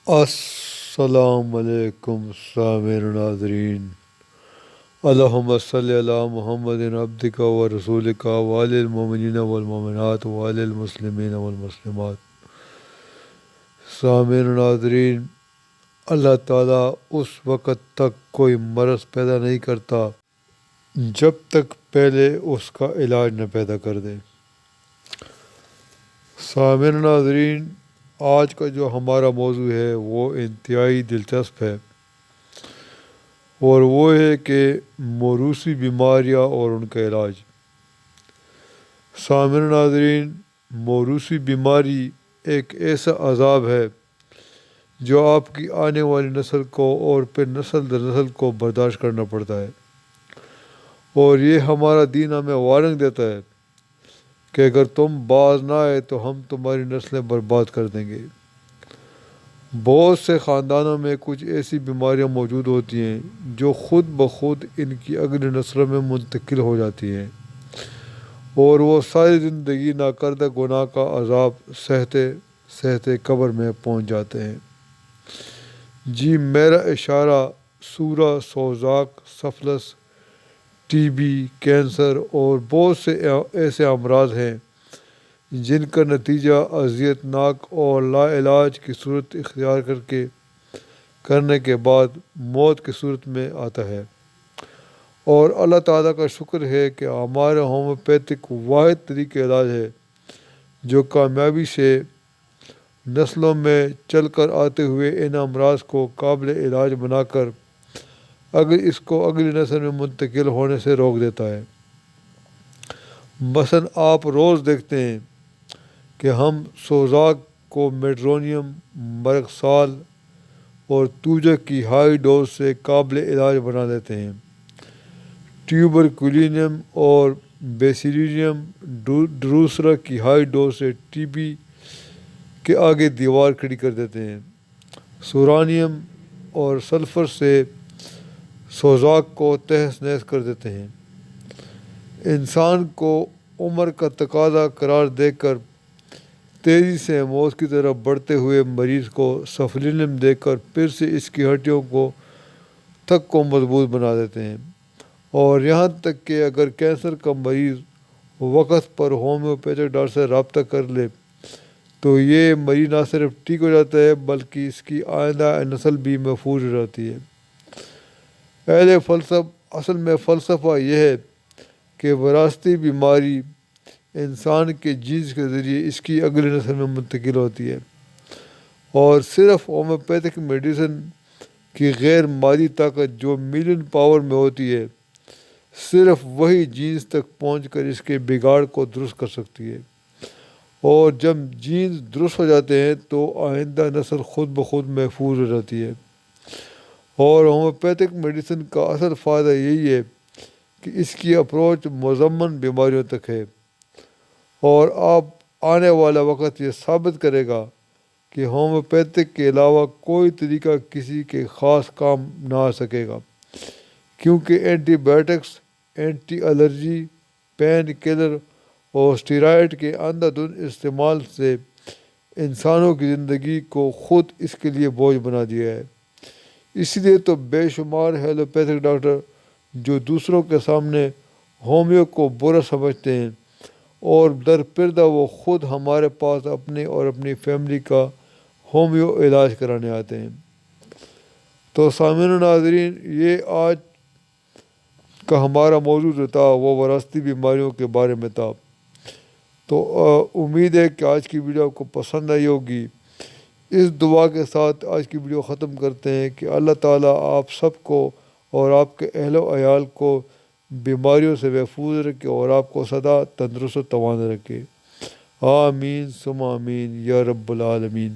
السلام علیکم سامعین و ناظرین، اللہم صلی علی محمد عبدک و رسولک وعلی المؤمنین والمؤمنات وعلی المسلمین والمسلمات۔ سامعین و ناظرین، اللہ تعالیٰ اس وقت تک کوئی مرض پیدا نہیں کرتا جب تک پہلے اس کا علاج نہ پیدا کر دے۔ سامعین و ناظرین، آج کا جو ہمارا موضوع ہے وہ انتہائی دلچسپ ہے، اور وہ ہے کہ موروثی بیماریاں اور ان کا علاج۔ سامعین و ناظرین، موروثی بیماری ایک ایسا عذاب ہے جو آپ کی آنے والی نسل کو اور پھر نسل در نسل کو برداشت کرنا پڑتا ہے، اور یہ ہمارا دین ہمیں وارننگ دیتا ہے کہ اگر تم باز نہ آئے تو ہم تمہاری نسلیں برباد کر دیں گے۔ بہت سے خاندانوں میں کچھ ایسی بیماریاں موجود ہوتی ہیں جو خود بخود ان کی اگلی نسلوں میں منتقل ہو جاتی ہیں، اور وہ ساری زندگی ناکردہ گناہ کا عذاب سہتے سہتے قبر میں پہنچ جاتے ہیں۔ جی، میرا اشارہ سورہ، سوزاک، سفلس، ٹی بی، کینسر اور بہت سے ایسے امراض ہیں جن کا نتیجہ اذیت ناک اور لا علاج کی صورت اختیار کرنے کے بعد موت کی صورت میں آتا ہے، اور اللہ تعالیٰ کا شکر ہے کہ ہمارا ہومیوپیتھک واحد طریقہ علاج ہے جو کامیابی سے نسلوں میں چل کر آتے ہوئے ان امراض کو قابل علاج بنا کر اس کو اگلی نسل میں منتقل ہونے سے روک دیتا ہے۔ مثلاً آپ روز دیکھتے ہیں کہ ہم سوزاک کو میڈرونیم، مرگسال اور توجک کی ہائی ڈوز سے قابل علاج بنا دیتے ہیں، ٹیوبرکلینیم اور بیسیلیم ڈروسرا کی ہائی ڈوز سے ٹی بی کے آگے دیوار کھڑی کر دیتے ہیں، سورانیم اور سلفر سے سوزاک کو تہس نہس کر دیتے ہیں۔ انسان کو عمر کا تقاضا قرار دے کر تیزی سے موت کی طرف بڑھتے ہوئے مریض کو سفلینیم دے کر پھر سے اس کی ہڈیوں کو مضبوط بنا دیتے ہیں، اور یہاں تک کہ اگر کینسر کا مریض وقت پر ہومیوپیتھک ڈاکٹر سے رابطہ کر لے تو یہ مریض نہ صرف ٹھیک ہو جاتا ہے بلکہ اس کی آئندہ نسل بھی محفوظ ہو جاتی ہے۔ اصل میں فلسفہ یہ ہے کہ وراثتی بیماری انسان کے جینز کے ذریعے اس کی اگلی نسل میں منتقل ہوتی ہے، اور صرف ہومیوپیتھک میڈیسن کی غیر مادی طاقت جو ملین پاور میں ہوتی ہے، صرف وہی جینز تک پہنچ کر اس کے بگاڑ کو درست کر سکتی ہے، اور جب جینز درست ہو جاتے ہیں تو آئندہ نسل خود بخود محفوظ ہو جاتی ہے۔ اور ہومیوپیتھک میڈیسن کا اصل فائدہ یہی ہے کہ اس کی اپروچ مضمن بیماریوں تک ہے، اور اب آنے والا وقت یہ ثابت کرے گا کہ ہومیوپیتھک کے علاوہ کوئی طریقہ کسی کے خاص کام نہ آ سکے گا، کیونکہ antibiotics, anti allergy, pain killer اور اسٹیرائڈ کے اندھا دھند استعمال سے انسانوں کی زندگی کو خود اس کے لیے بوجھ بنا دیا ہے۔ اس لیے تو بے شمار ایلوپیتھک ڈاکٹر جو دوسروں کے سامنے ہومیو کو برا سمجھتے ہیں، اور در پردہ وہ خود ہمارے پاس اپنے اور اپنی فیملی کا ہومیو علاج کرانے آتے ہیں۔ تو سامعین و ناظرین، یہ آج کا ہمارا موضوع جو تھا وہ وراثتی بیماریوں کے بارے میں تھا۔ تو امید ہے کہ آج کی ویڈیو آپ کو پسند آئی ہوگی۔ اس دعا کے ساتھ آج کی ویڈیو ختم کرتے ہیں کہ اللہ تعالیٰ آپ سب کو اور آپ کے اہل و عیال کو بیماریوں سے محفوظ رکھے اور آپ کو سدا تندرست و توانا رکھے۔ آمین ثم آمین یا رب العالمین۔